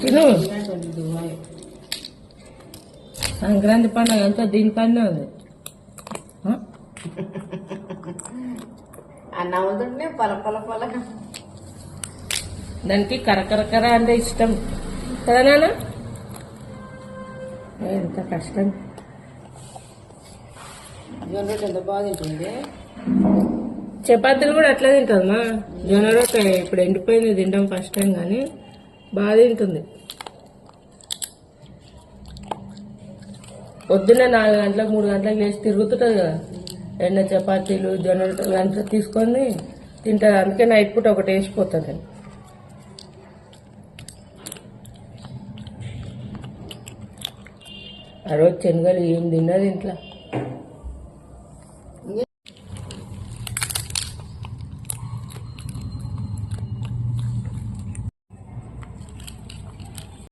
తిను. సంక్రాంతి పండుగ అంతా దీనికన్నా ఉంది. నవ్వుతుంటే పొల పొల పొల. దానికి కరకరకర అంటే ఇష్టం కదా నాన్న. ఎంత కష్టం. జొన్న రొట్టె ఎంత బాగా తింటుంది. చపాతీలు కూడా అట్లా తింటుందమ్మా. జొన్న రొట్టె ఇప్పుడు ఎండిపోయింది తినడం ఫస్ట్ టైం, కానీ బాగా తింటుంది. పొద్దున్న 4 గంటలకు 3 గంటలకు లేచి తిరుగుతుంటుంది కదా, ఎండ చపాతీలు జొన్న రొట్టెలు అంతా తీసుకొని తింటుంది. అందుకే నైట్ పూట ఒకటి వేసిపోతుంది. ఆ రోజు శనగలు ఏం తిన్నది ఇంట్లో.